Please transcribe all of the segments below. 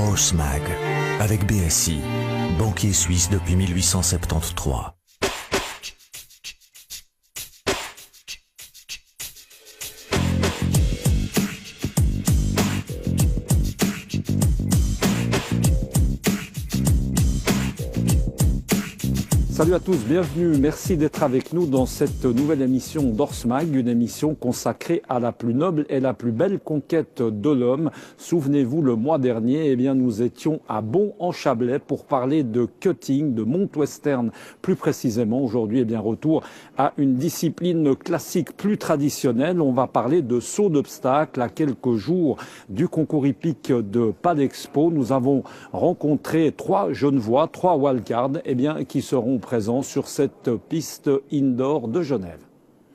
Horse Mag, avec BSI, banquier suisse depuis 1873. Salut à tous, bienvenue, merci d'être avec nous dans cette nouvelle émission d'Horse Mag, une émission consacrée à la plus noble et la plus belle conquête de l'homme. Souvenez-vous, le mois dernier, nous étions à Bon-en-Chablais pour parler de cutting, de monte western plus précisément. Aujourd'hui, retour à une discipline classique plus traditionnelle. On va parler de saut d'obstacle à quelques jours du concours hippique de Padexpo. Nous avons rencontré 3 Genevois, 3 wildcards, qui seront présents sur cette piste indoor de Genève.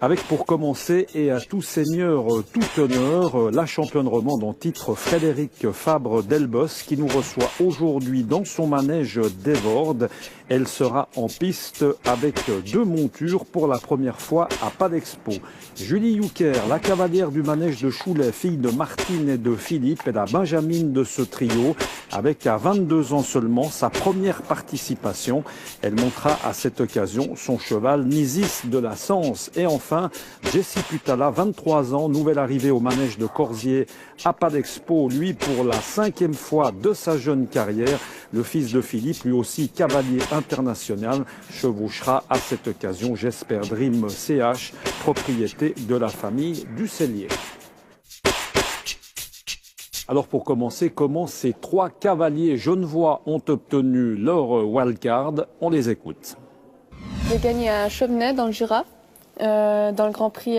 Avec pour commencer et à tout seigneur, tout honneur, la championne romande en titre Frédéric Fabre Delbos qui nous reçoit aujourd'hui dans son manège d'Evorde. Elle sera en piste avec 2 montures pour la première fois à Padexpo. Julie Youker, la cavalière du manège de Choulet, fille de Martine et de Philippe, est la benjamine de ce trio avec à 22 ans seulement sa première participation. Elle montera à cette occasion son cheval Nisis de la Sens. Et enfin, Jessie Putala, 23 ans, nouvelle arrivée au manège de Corsier à Padexpo, lui pour la 5e fois de sa jeune carrière. Le fils de Philippe, lui aussi cavalier international, chevauchera à cette occasion Jesper Dream CH, propriété de la famille du Cellier. Alors pour commencer, comment ces 3 cavaliers genevois ont obtenu leur wildcard? On les écoute. J'ai gagné à Chauvenay dans le Jura, dans le Grand Prix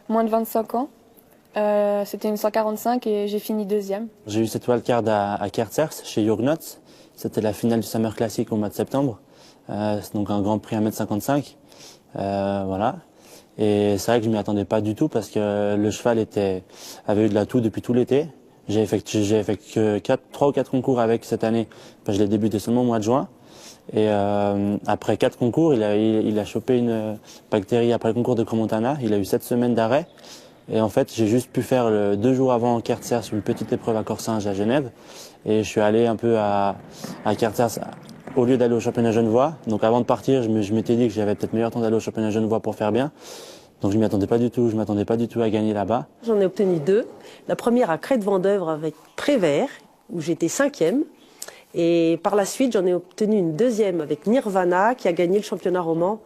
moins de 25 ans. C'était une 145 et j'ai fini 2e. J'ai eu cette wildcard à Kertzers, chez Jurgnotz. C'était la finale du Summer Classic au mois de septembre. C'est donc un Grand Prix 1m55. Voilà. Et c'est vrai que je m'y attendais pas du tout parce que le cheval avait eu de l'atout depuis tout l'été. J'ai fait que 3 ou 4 concours avec cette année. Je l'ai débuté seulement au mois de juin. Et après 4 concours, il a chopé une bactérie après le concours de Cromontana. Il a eu 7 semaines d'arrêt. Et en fait, j'ai juste pu faire 2 jours avant Kertzers une petite épreuve à Corsinge à Genève. Et je suis allé un peu à Kertzers au lieu d'aller au championnat genevois. Donc avant de partir, je m'étais dit que j'avais peut-être meilleur temps d'aller au championnat genevois pour faire bien. Donc je m'y attendais pas du tout. Je m'attendais pas du tout à gagner là-bas. J'en ai obtenu 2. La première à Crête-Vendœuvre avec Prévert, où j'étais 5e. Et par la suite, j'en ai obtenu une 2e avec Nirvana, qui a gagné le championnat roman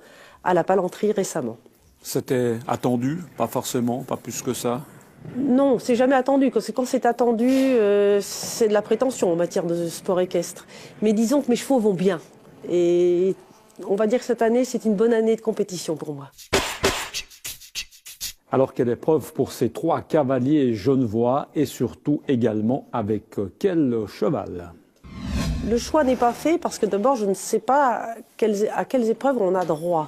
à la Palanterie récemment. C'était attendu, pas forcément, pas plus que ça? Non, c'est jamais attendu. Quand c'est attendu, c'est de la prétention en matière de sport équestre. Mais disons que mes chevaux vont bien. Et on va dire que cette année, c'est une bonne année de compétition pour moi. Alors quelle épreuve pour ces 3 cavaliers genevois et surtout également avec quel cheval? Le choix n'est pas fait parce que d'abord, je ne sais pas à quelles épreuves on a droit.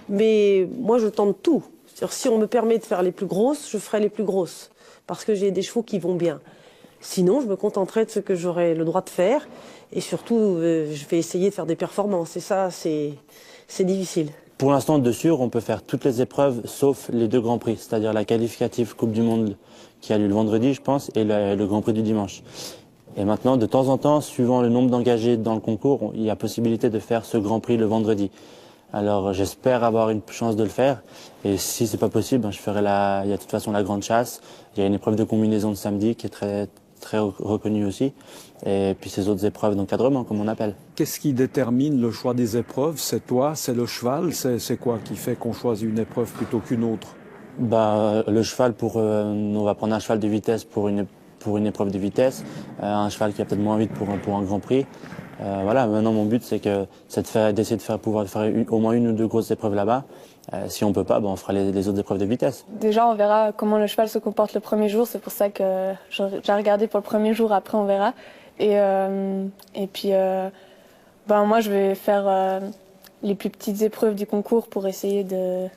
Mais moi, je tente tout. Si on me permet de faire les plus grosses, je ferai les plus grosses. Parce que j'ai des chevaux qui vont bien. Sinon, je me contenterai de ce que j'aurai le droit de faire. Et surtout, je vais essayer de faire des performances. Et ça, c'est difficile. Pour l'instant, de sûr, on peut faire toutes les épreuves sauf les 2 Grands Prix. C'est-à-dire la qualificative Coupe du Monde qui a lieu le vendredi, je pense, et le Grand Prix du dimanche. Et maintenant, de temps en temps, suivant le nombre d'engagés dans le concours, il y a possibilité de faire ce Grand Prix le vendredi. Alors j'espère avoir une chance de le faire. Et si c'est pas possible, je ferai il y a de toute façon la grande chasse. Il y a une épreuve de combinaison de samedi qui est très, très reconnue aussi. Et puis ces autres épreuves d'encadrement, comme on appelle. Qu'est-ce qui détermine le choix des épreuves? C'est toi, c'est le cheval? C'est quoi qui fait qu'on choisit une épreuve plutôt qu'une autre? Le cheval, on va prendre un cheval de vitesse pour une épreuve de vitesse. Un cheval qui a peut-être moins vite pour un Grand Prix. Voilà, maintenant mon but c'est d'essayer de pouvoir faire au moins 1 ou 2 grosses épreuves là-bas. Si on peut pas, on fera les autres épreuves de vitesse. Déjà, on verra comment le cheval se comporte le premier jour. C'est pour ça que j'ai regardé pour le premier jour. Après, on verra. Et puis, moi, je vais faire les plus petites épreuves du concours pour essayer de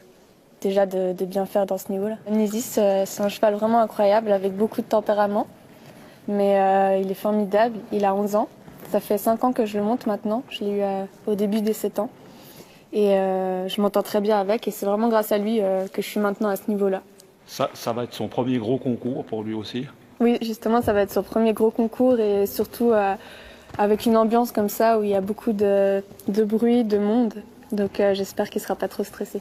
bien faire dans ce niveau-là. Nisis, c'est un cheval vraiment incroyable avec beaucoup de tempérament. Mais il est formidable. Il a 11 ans. Ça fait 5 ans que je le monte maintenant. Je l'ai eu au début des 7 ans. Et je m'entends très bien avec. Et c'est vraiment grâce à lui que je suis maintenant à ce niveau-là. Ça va être son premier gros concours pour lui aussi? Oui, justement, ça va être son premier gros concours et surtout avec une ambiance comme ça où il y a beaucoup de bruit, de monde. Donc j'espère qu'il ne sera pas trop stressé.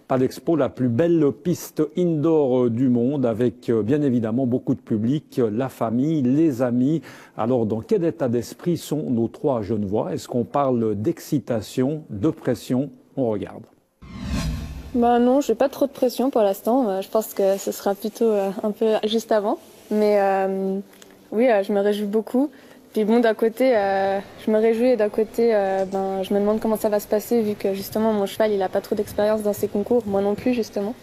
Palexpo, la plus belle piste indoor du monde avec bien évidemment beaucoup de public, la famille, les amis. Alors dans quel état d'esprit sont nos trois Genevois? Est-ce qu'on parle d'excitation, de pression? On regarde. Bah non, j'ai pas trop de pression pour l'instant. Je pense que ce sera plutôt un peu juste avant. Mais oui, je me réjouis beaucoup. Puis bon, d'un côté, je me réjouis et d'un côté, je me demande comment ça va se passer vu que justement mon cheval, il a pas trop d'expérience dans ces concours, moi non plus justement.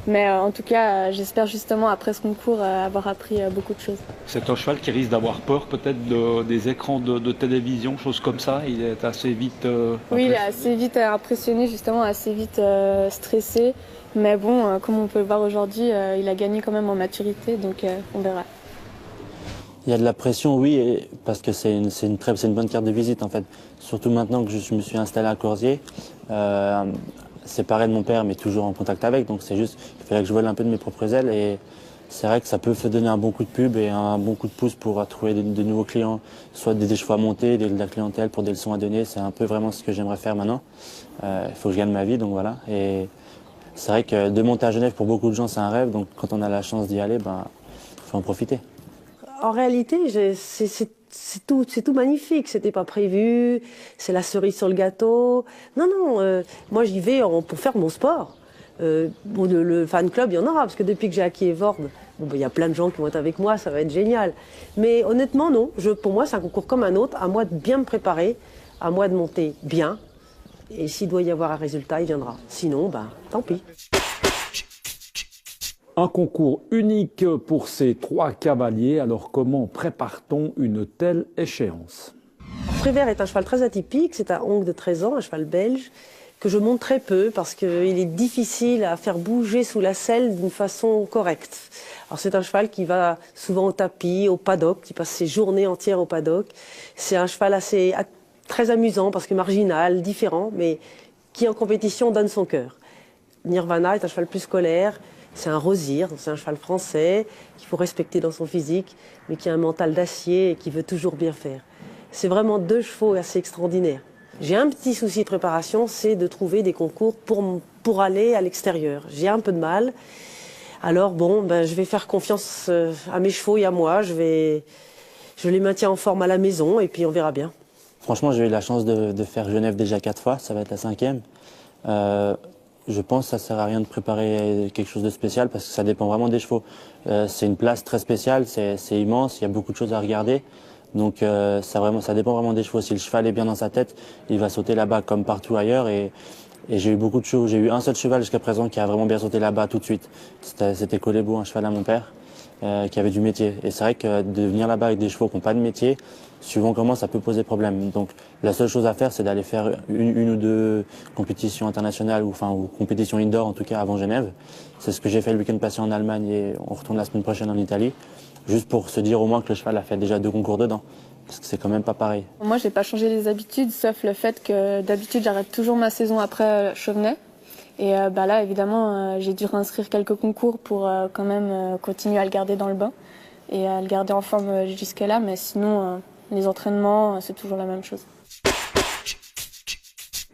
Mais en tout cas, j'espère justement après ce concours avoir appris beaucoup de choses. C'est un cheval qui risque d'avoir peur peut-être des écrans de télévision, choses comme ça. Il est assez vite. Oui, il est assez vite impressionné, justement, assez vite stressé. Mais bon, comme on peut le voir aujourd'hui, il a gagné quand même en maturité, donc on verra. Il y a de la pression, oui, parce que c'est une bonne carte de visite en fait. Surtout maintenant que je me suis installé à Corsier, séparé de mon père mais toujours en contact avec, donc c'est juste, il fallait que je vole un peu de mes propres ailes et c'est vrai que ça peut donner un bon coup de pub et un bon coup de pouce pour trouver de nouveaux clients, soit des chevaux à monter, de la clientèle pour des leçons à donner, c'est un peu vraiment ce que j'aimerais faire maintenant. Il faut que je gagne ma vie, donc voilà. Et c'est vrai que de monter à Genève pour beaucoup de gens c'est un rêve, donc quand on a la chance d'y aller, faut en profiter. En réalité, c'est tout magnifique. C'était pas prévu. C'est la cerise sur le gâteau. Non. Moi, j'y vais pour faire mon sport. Le fan club, il y en aura parce que depuis que j'ai acquis Evord, il y a plein de gens qui vont être avec moi. Ça va être génial. Mais honnêtement, non. Pour moi, c'est un concours comme un autre. À moi de bien me préparer, à moi de monter bien. Et s'il doit y avoir un résultat, il viendra. Sinon, tant pis. Un concours unique pour ces trois cavaliers. Alors comment prépare-t-on une telle échéance? Prévert est un cheval très atypique. C'est un Hong de 13 ans, un cheval belge, que je monte très peu parce qu'il est difficile à faire bouger sous la selle d'une façon correcte. Alors c'est un cheval qui va souvent au tapis, au paddock, qui passe ses journées entières au paddock. C'est un cheval très amusant parce que marginal, différent, mais qui en compétition donne son cœur. Nirvana est un cheval plus scolaire. C'est un rosire, c'est un cheval français qu'il faut respecter dans son physique, mais qui a un mental d'acier et qui veut toujours bien faire. C'est vraiment deux chevaux assez extraordinaires. J'ai un petit souci de préparation, c'est de trouver des concours pour aller à l'extérieur. J'ai un peu de mal. Alors je vais faire confiance à mes chevaux et à moi. Je les maintiens en forme à la maison et puis on verra bien. Franchement, j'ai eu la chance de faire Genève déjà 4 fois, ça va être la 5e. Je pense que ça ne sert à rien de préparer quelque chose de spécial parce que ça dépend vraiment des chevaux. C'est une place très spéciale, c'est immense, il y a beaucoup de choses à regarder. Donc ça dépend vraiment des chevaux. Si le cheval est bien dans sa tête, il va sauter là-bas comme partout ailleurs. Et j'ai eu beaucoup de chevaux. J'ai eu un seul cheval jusqu'à présent qui a vraiment bien sauté là-bas tout de suite. C'était Colébo, un cheval à mon père, qui avait du métier. Et c'est vrai que de venir là-bas avec des chevaux qui n'ont pas de métier, suivant comment ça peut poser problème. Donc la seule chose à faire, c'est d'aller faire une ou deux compétitions internationales ou compétitions indoor en tout cas avant Genève. C'est ce que j'ai fait le week-end passé en Allemagne et on retourne la semaine prochaine en Italie, juste pour se dire au moins que le cheval a fait déjà 2 concours dedans, parce que c'est quand même pas pareil. Moi, j'ai pas changé les habitudes, sauf le fait que d'habitude j'arrête toujours ma saison après Chauvenet. Et là, évidemment, j'ai dû réinscrire quelques concours pour quand même continuer à le garder dans le bain et à le garder en forme jusque-là, mais sinon. Les entraînements, c'est toujours la même chose.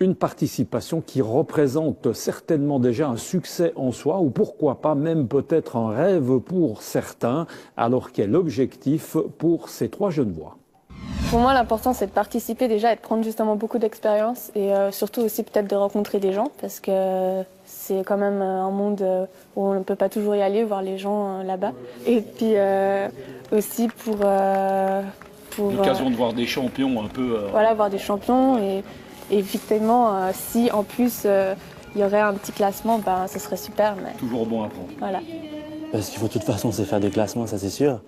Une participation qui représente certainement déjà un succès en soi, ou pourquoi pas même peut-être un rêve pour certains. Alors quel objectif pour ces trois Genevois? Pour moi, l'important, c'est de participer déjà et de prendre justement beaucoup d'expérience et surtout aussi peut-être de rencontrer des gens parce que c'est quand même un monde où on ne peut pas toujours y aller, voir les gens là-bas. Et puis aussi pour l'occasion de voir des champions un peu. Voilà, voir des champions et effectivement, si en plus il y aurait un petit classement, ce serait super. Mais... Toujours bon à prendre. Voilà. Parce qu'il faut de toute façon c'est faire des classements, ça c'est sûr.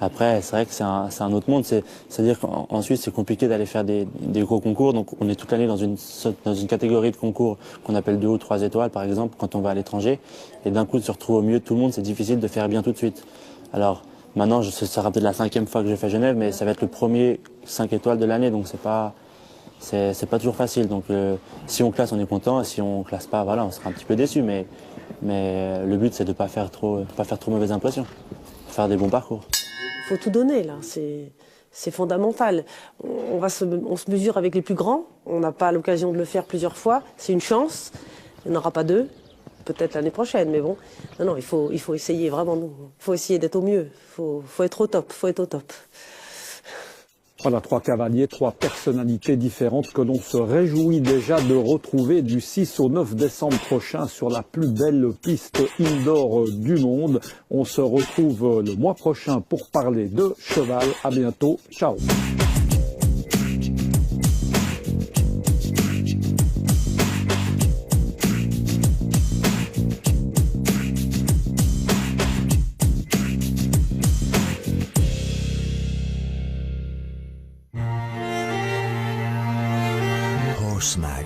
Après, c'est vrai que c'est un autre monde. C'est-à-dire qu'en Suisse, c'est compliqué d'aller faire des gros concours. Donc on est toute l'année dans une catégorie de concours qu'on appelle 2 ou 3 étoiles, par exemple, quand on va à l'étranger. Et d'un coup, de se retrouver au milieu de tout le monde, c'est difficile de faire bien tout de suite. Alors, maintenant, ce sera peut-être la 5e fois que je fais Genève, mais ça va être le premier 5 étoiles de l'année, donc c'est pas toujours facile. Donc si on classe, on est content, et si on classe pas, voilà, on sera un petit peu déçu, mais Mais le but, c'est de pas faire trop mauvaise impression, faire des bons parcours. Il faut tout donner, là. C'est fondamental. On se mesure avec les plus grands. On n'a pas l'occasion de le faire plusieurs fois. C'est une chance. Il n'y en aura pas deux. Peut-être l'année prochaine, mais bon. Non, il faut essayer, vraiment. Il faut essayer d'être au mieux. Il faut être au top. Voilà, 3 cavaliers, 3 personnalités différentes que l'on se réjouit déjà de retrouver du 6 au 9 décembre prochain sur la plus belle piste indoor du monde. On se retrouve le mois prochain pour parler de cheval. À bientôt. Ciao. Horse Mag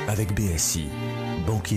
avec BSI, banquier.